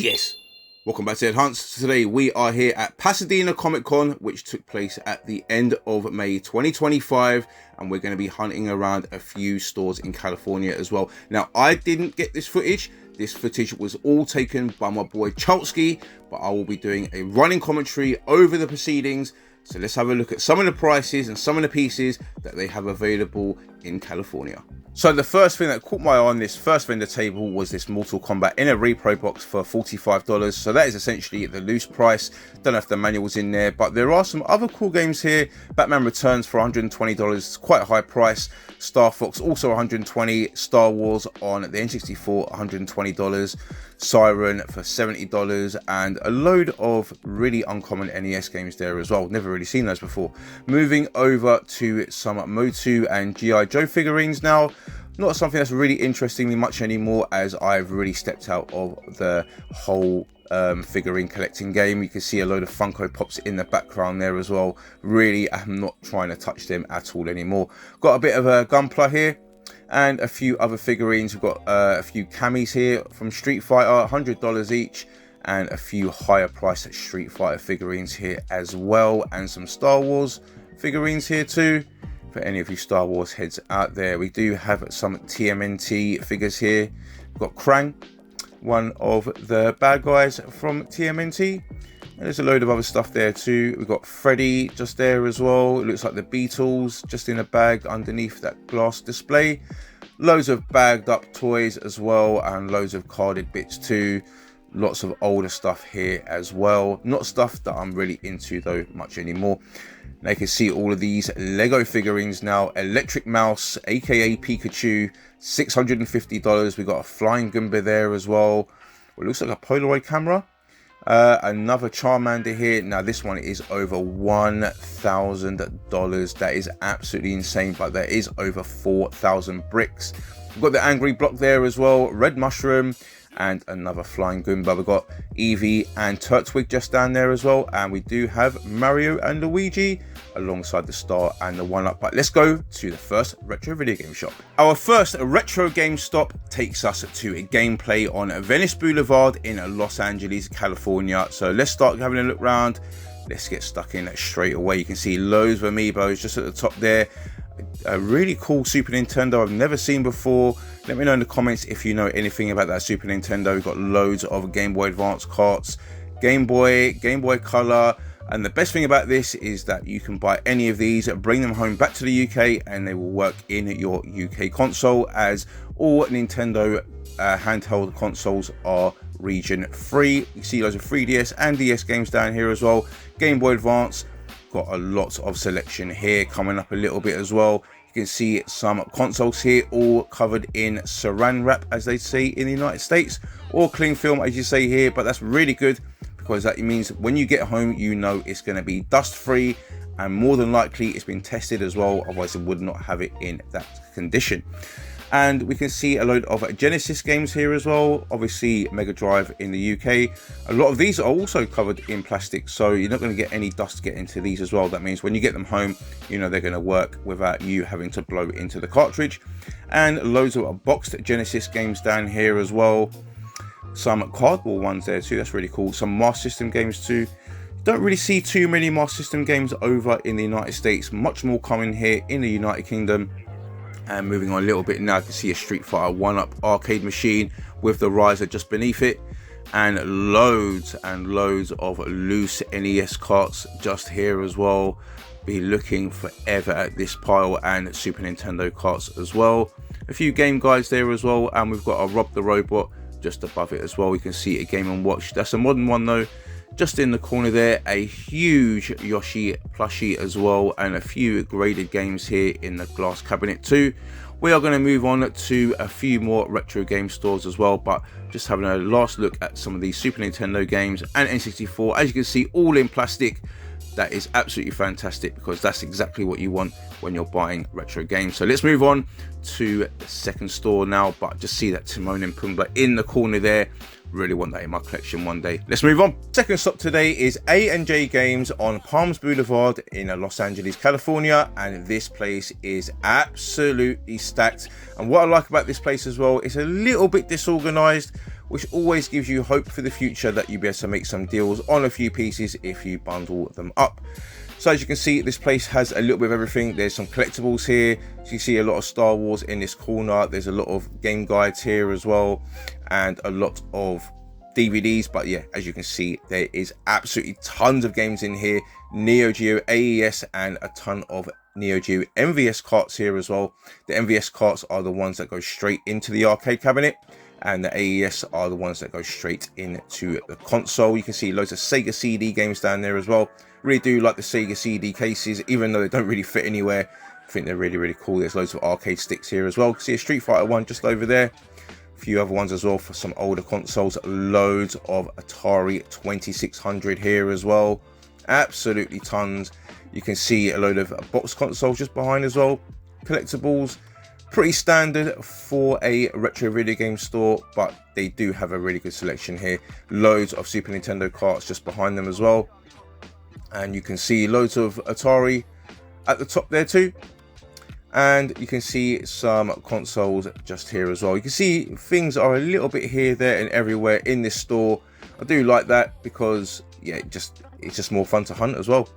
Yes. Welcome back to Ed Hunts. Today we are here at Pasadena Comic Con, which took place at the end of May 2025, and we're going to be hunting around a few stores in California as well. Now, I didn't get this footage. This footage was all taken by my boy Charltski, but I will be doing a running commentary over the proceedings. So let's have a look at some of the prices and some of the pieces that they have available in California. So the first thing that caught my eye on this first vendor table was this Mortal Kombat in a repro box for $45. So that is essentially the loose price. Don't know if the manual's in there, but there are some other cool games here. Batman Returns for $120, it's quite a high price. Star Fox also $120. Star Wars on the N64 $120. Siren for $70, and a load of really uncommon NES games there as well. Never really seen those before. Moving over to some Motu and G.I. Joe figurines now. Not something that's really interesting me much anymore, as I've really stepped out of the whole figurine collecting game. You can see a load of Funko Pops in the background there as well. Really, I'm not trying to touch them at all anymore. Got a bit of a Gunpla here and a few other figurines. We've got a few camis here from Street Fighter, $100 each, and a few higher priced Street Fighter figurines here as well, and some Star Wars figurines here too. For any of you Star Wars heads out there, we do have some TMNT figures here. We've got Krang, one of the bad guys from TMNT. And there's a load of other stuff there too. We've got Freddy just there as well. It looks like the Beatles just in a bag underneath that glass display. Loads of bagged up toys as well, and loads of carded bits too. Lots of older stuff here as well. Not stuff that I'm really into though much anymore. Now you can see all of these Lego figurines now. Electric Mouse, aka Pikachu, $650. We've got a flying Goomba there as well. It looks like a Polaroid camera. Another Charmander here. Now this one is over $1,000. That is absolutely insane, but there is over 4,000 bricks. We've got the Angry Block there as well, Red Mushroom, and another Flying Goomba. We've got Eevee and Turtwig just down there as well, and we do have Mario and Luigi alongside the Star and the 1-Up. But let's go to the first retro video game shop. Our first retro game stop takes us to a gameplay on Venice Boulevard in Los Angeles, California. So let's start having a look around. Let's get stuck in straight away. You can see loads of amiibos just at the top there. A really cool Super Nintendo I've never seen before. Let me know in the comments if you know anything about that Super Nintendo. We've got loads of Game Boy Advance carts, Game Boy Color. And the best thing about this is that you can buy any of these, bring them home back to the UK, and they will work in your UK console, as all Nintendo handheld consoles are region free. You see loads of 3DS and DS games down here as well. Game Boy Advance, got a lot of selection here coming up a little bit as well. You can see some consoles here, all covered in saran wrap, as they say in the United States, or cling film, as you say here. But that's really good, because that means when you get home, you know it's going to be dust free, and more than likely it's been tested as well, otherwise it would not have it in that condition. And we can see a load of Genesis games here as well, obviously Mega Drive in the UK. A lot of these are also covered in plastic, so you're not going to get any dust get into these as well. That means when you get them home, you know they're going to work without you having to blow into the cartridge. And loads of boxed Genesis games down here as well. Some cardboard ones there too, that's really cool. Some Master System games too. Don't really see too many Master System games over in the United States. Much more coming here in the United Kingdom. And moving on a little bit now, I can see a Street Fighter 1-Up arcade machine with the riser just beneath it. And loads of loose NES carts just here as well. Be looking forever at this pile, and Super Nintendo carts as well. A few game guides there as well, and we've got a Rob the Robot just above it as well. We can see a Game & Watch. That's a modern one though. Just in the corner there, a huge Yoshi plushie as well, and a few graded games here in the glass cabinet too. We are going to move on to a few more retro game stores as well, but just having a last look at some of these Super Nintendo games and N64. As you can see, all in plastic. That is absolutely fantastic, because that's exactly what you want when you're buying retro games. So let's move on to the second store now, but just see that Timon and Pumbaa in the corner there. Really want that in my collection one day. Let's move on. Second stop today is A&J Games on Palms Boulevard in Los Angeles, California, and this place is absolutely stacked. And what I like about this place as well, it's a little bit disorganized. which always gives you hope for the future that you'll be able to make some deals on a few pieces if you bundle them up. So as you can see, this place has a little bit of everything. There's some collectibles here. So you see a lot of Star Wars in this corner. There's a lot of game guides here as well, and a lot of DVDs. But yeah, as you can see, there is absolutely tons of games in here. Neo Geo, AES, and a ton of Neo Geo MVS carts here as well. The MVS carts are the ones that go straight into the arcade cabinet, and the AES are the ones that go straight into the console. You can see loads of Sega CD games down there as well. Really do like the Sega CD cases, even though they don't really fit anywhere. I think they're really cool. There's loads of arcade sticks here as well. You can see a Street Fighter 1 just over there. A few other ones as well for some older consoles. Loads of Atari 2600 here as well. Absolutely tons. You can see a load of box consoles just behind as well. Collectibles, pretty standard for a retro video game store, but they do have a really good selection here. Loads of Super Nintendo carts just behind them as well. And you can see loads of Atari at the top there too. And you can see some consoles just here as well. You can see things are a little bit here, there, and everywhere in this store. I do like that because yeah, it's just more fun to hunt as well.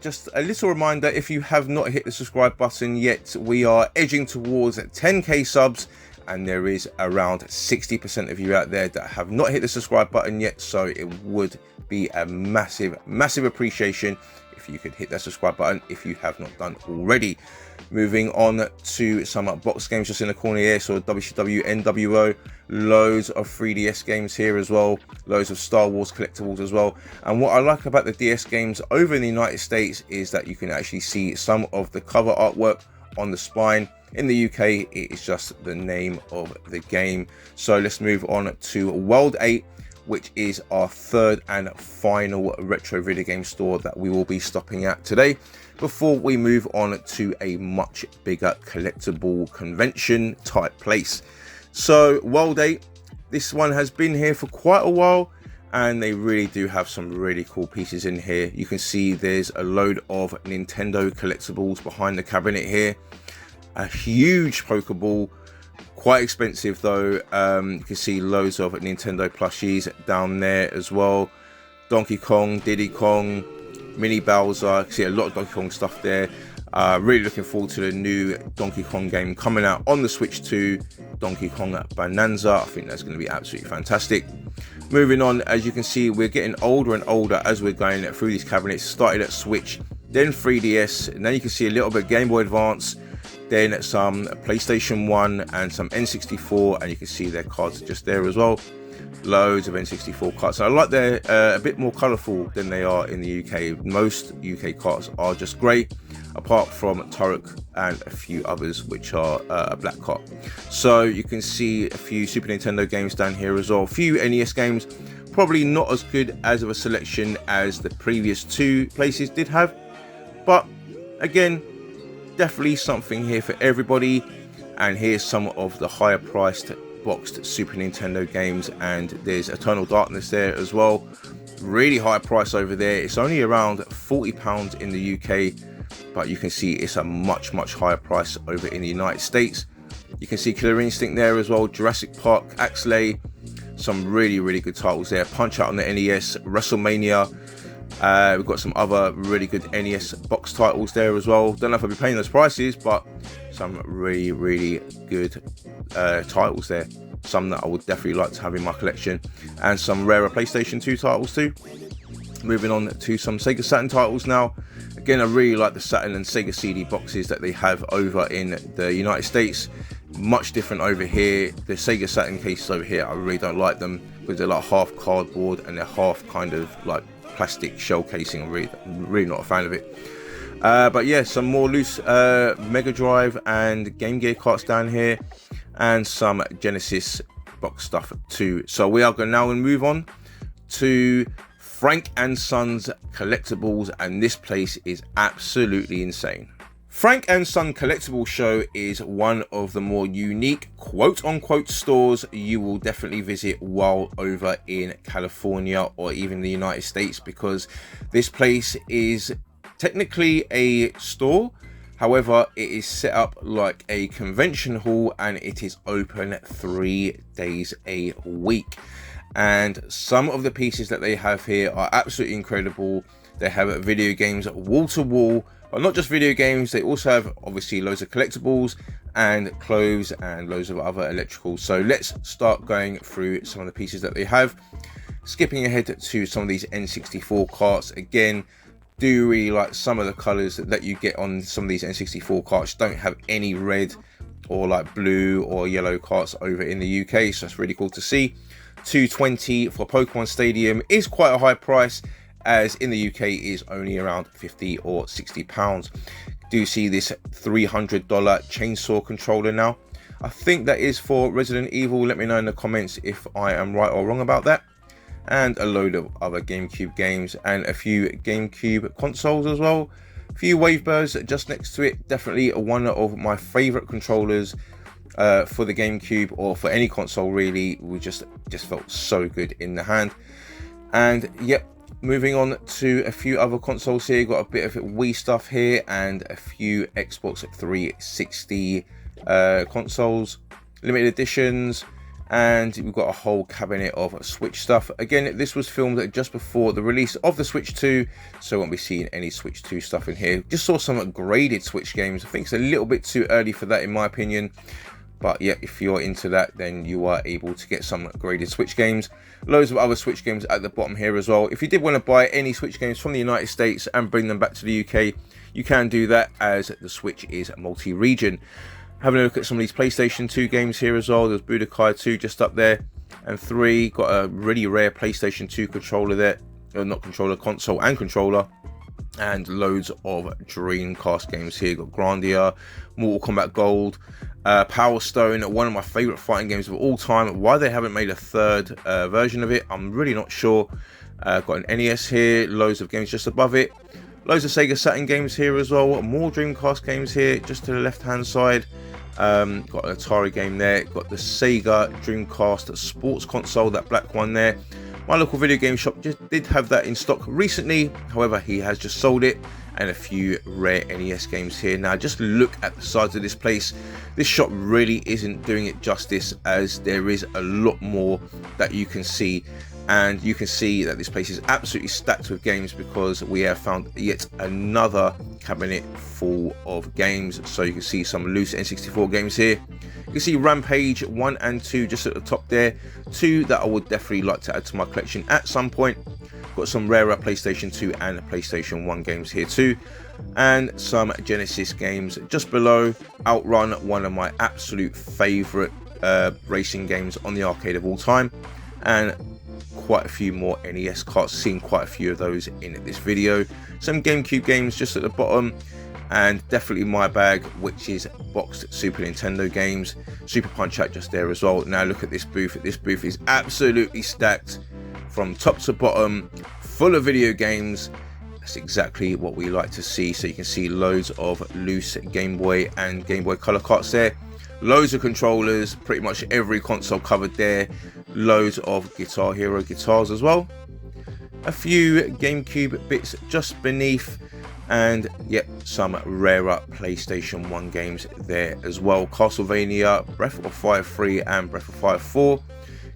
Just a little reminder, if you have not hit the subscribe button yet, we are edging towards 10k subs, and there is around 60% of you out there that have not hit the subscribe button yet, so it would be a massive appreciation if you could hit that subscribe button if you have not done already. Moving on to some box games just in the corner here. So WCW, NWO, loads of 3DS games here as well, loads of Star Wars collectibles as well. And what I like about the DS games over in the United States is that you can actually see some of the cover artwork on the spine. In the UK, it is just the name of the game. So let's move on to World 8, which is our third and final retro video game store that we will be stopping at today, before we move on to a much bigger collectible convention type place. So World 8, this one has been here for quite a while, and they really do have some really cool pieces in here. You can see there's a load of Nintendo collectibles behind the cabinet here. A huge Pokeball, quite expensive though. You can see loads of Nintendo plushies down there as well. Donkey Kong, Diddy Kong, Mini Bowser. I can see a lot of Donkey Kong stuff there. Really looking forward to the new Donkey Kong game coming out on the Switch 2, Donkey Kong Bonanza. I think that's going to be absolutely fantastic. Moving on, as you can see, we're getting older and older as we're going through these cabinets. Started at Switch, then 3DS, and then you can see a little bit of Game Boy Advance, then some PlayStation 1 and some N64, and you can see their cards just there as well. Loads of N64 cards. So I like they're a bit more colourful than they are in the UK. Most UK cards are just grey, apart from Turok and a few others which are a black card. So you can see a few Super Nintendo games down here as well. A few NES games, probably not as good as of a selection as the previous two places did have, but again, definitely something here for everybody. And here's some of the higher priced boxed Super Nintendo games, and there's Eternal Darkness there as well. Really high price over there. It's only around £40 in the UK, but you can see it's a much higher price over in the United States. You can see Killer Instinct there as well, Jurassic Park, Axley, some really good titles there. Punch Out on the NES, WrestleMania. We've got some other really good NES box titles there as well. Don't know if I'll be paying those prices, but some really good titles there. Some that I would definitely like to have in my collection, and some rarer PlayStation 2 titles too. Moving on to some Sega Saturn titles now. Again, I really like the Saturn and Sega CD boxes that they have over in the United States. Much different over here. The Sega Saturn cases over here, I really don't like them because they're like half cardboard and they're half kind of like plastic shell casing. I'm really not a fan of it. But yeah, some more loose Mega Drive and Game Gear carts down here, and some Genesis box stuff too. So we are going now and move on to Frank and Son's Collectibles, and this place is absolutely insane. Frank and Son Collectible Show is one of the more unique quote-unquote stores you will definitely visit while over in California or even the United States, because this place is technically a store, However, it is set up like a convention hall and it is open 3 days a week. And some of the pieces that they have here are absolutely incredible. They have video games wall to wall, but not just video games. They also have obviously loads of collectibles and clothes and loads of other electricals. So let's start going through some of the pieces that they have. Skipping ahead to some of these N64 carts. Again, do really like some of the colors that you get on some of these N64 carts. Don't have any red or like blue or yellow carts over in the UK, so that's really cool to see. $220 for Pokemon Stadium is quite a high price, as in the UK is only around 50 or 60 pounds. Do see this $300 chainsaw controller now. I think that is for Resident Evil. Let me know in the comments if I am right or wrong about that. And a load of other GameCube games and a few GameCube consoles as well. A few Wavebirds just next to it. Definitely one of my favorite controllers for the GameCube, or for any console really. We just felt so good in the hand. And yep, moving on to a few other consoles here. Got a bit of Wii stuff here and a few Xbox 360 consoles, limited editions, and we've got a whole cabinet of Switch stuff. Again, this was filmed just before the release of the Switch 2, so I won't be seeing any Switch 2 stuff in here. Just saw some graded Switch games. I think it's a little bit too early for that in my opinion, but yeah, if you're into that, then you are able to get some graded Switch games. Loads of other Switch games at the bottom here as well. If you did want to buy any Switch games from the United States and bring them back to the UK, you can do that, as the Switch is multi-region. Having a look at some of these PlayStation 2 games here as well. There's Budokai 2 just up there, and 3. Got a really rare PlayStation 2 controller there, or not controller, console and controller, and loads of Dreamcast games here. Got Grandia, Mortal Kombat Gold, Power Stone, one of my favorite fighting games of all time. Why they haven't made a third version of it, I'm really not sure. Got an NES here, loads of games just above it. Loads of Sega Saturn games here as well. More Dreamcast games here just to the left hand side. Got an Atari game there. Got the Sega Dreamcast sports console, that black one there. My local video game shop just did have that in stock recently, however he has just sold it. And a few rare NES games here. Now just look at the size of this place. This shop really isn't doing it justice, as there is a lot more that you can see. And you can see that this place is absolutely stacked with games, because we have found yet another cabinet full of games. So you can see some loose N64 games here. You can see Rampage 1 and 2 just at the top there. 2 that I would definitely like to add to my collection at some point. Got some rarer PlayStation 2 and PlayStation 1 games here too. And some Genesis games just below. Outrun, one of my absolute favourite racing games on the arcade of all time. And quite a few more NES carts, seen quite a few of those in this video. Some GameCube games just at the bottom, and definitely my bag, which is boxed Super Nintendo games. Super Punch Out just there as well. Now look at this booth. This booth is absolutely stacked from top to bottom, full of video games. That's exactly what we like to see. So you can see loads of loose Game Boy and Game Boy Color carts there. Loads of controllers, pretty much every console covered there. Loads of Guitar Hero guitars as well. A few GameCube bits just beneath, and yep, some rarer PlayStation 1 games there as well. Castlevania, Breath of Fire 3 and Breath of Fire 4.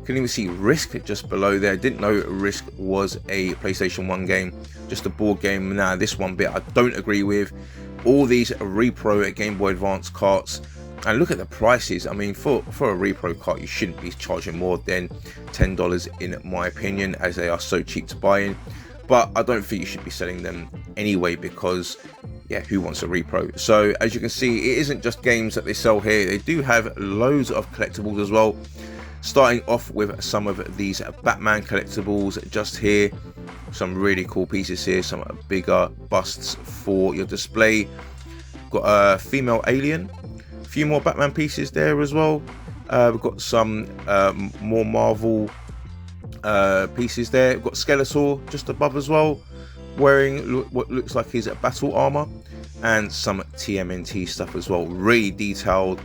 Can even see Risk just below there. Didn't know Risk was a PlayStation 1 game, just a board game. Now this one bit I don't agree with. All these repro Game Boy Advance carts, and look at the prices. I mean, for a repro cart, you shouldn't be charging more than $10 in my opinion, as they are so cheap to buy in. But I don't think you should be selling them anyway, because yeah, who wants a repro? So as you can see, it isn't just games that they sell here. They do have loads of collectibles as well. Starting off with some of these Batman collectibles just here. Some really cool pieces here, some bigger busts for your display. Got a female alien, a few more Batman pieces there as well. We've got some more Marvel pieces there. We've got Skeletor just above as well, wearing what looks like his battle armor, and some TMNT stuff as well. Really detailed,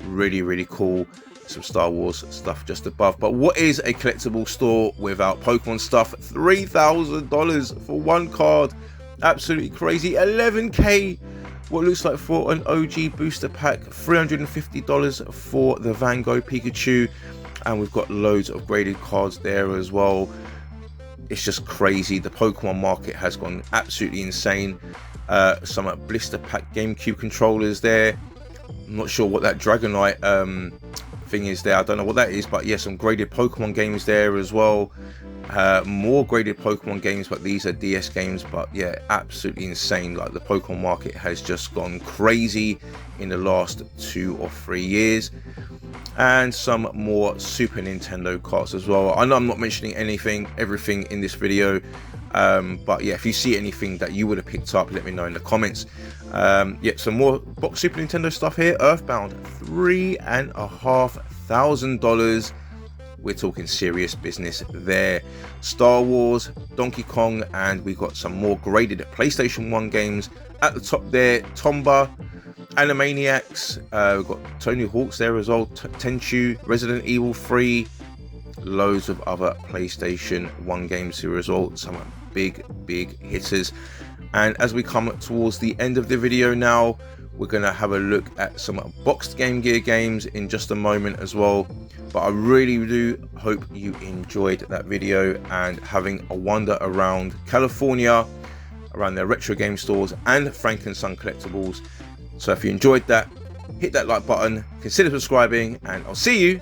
really cool. Some Star Wars stuff just above. But what is a collectible store without Pokemon stuff? $3,000 for one card. Absolutely crazy. $11K what looks like for an OG booster pack, $350 for the Van Gogh Pikachu, and we've got loads of graded cards there as well. It's just crazy. The Pokemon market has gone absolutely insane. Some blister pack GameCube controllers there. I'm not sure what that Dragonite thing is there. I don't know what that is, but yeah, some graded Pokemon games there as well. More graded Pokemon games, but these are DS games. But yeah, absolutely insane. Like, the Pokemon market has just gone crazy in the last 2 or 3 years. And some more Super Nintendo cards as well. I know I'm not mentioning everything in this video, but yeah, if you see anything that you would have picked up, let me know in the comments. Yeah, some more box Super Nintendo stuff here. Earthbound, $3,500. We're talking serious business there. Star Wars, Donkey Kong, and we got some more graded PlayStation 1 games at the top there. Tomba, Animaniacs, we've got Tony Hawk's there as well, Tenchu, Resident Evil 3, loads of other PlayStation 1 games here as well, some big hitters. And as we come towards the end of the video now, we're going to have a look at some boxed Game Gear games in just a moment as well. But I really do hope you enjoyed that video and having a wander around California, around their retro game stores and Frank & Son collectibles. So if you enjoyed that, hit that like button, consider subscribing, and I'll see you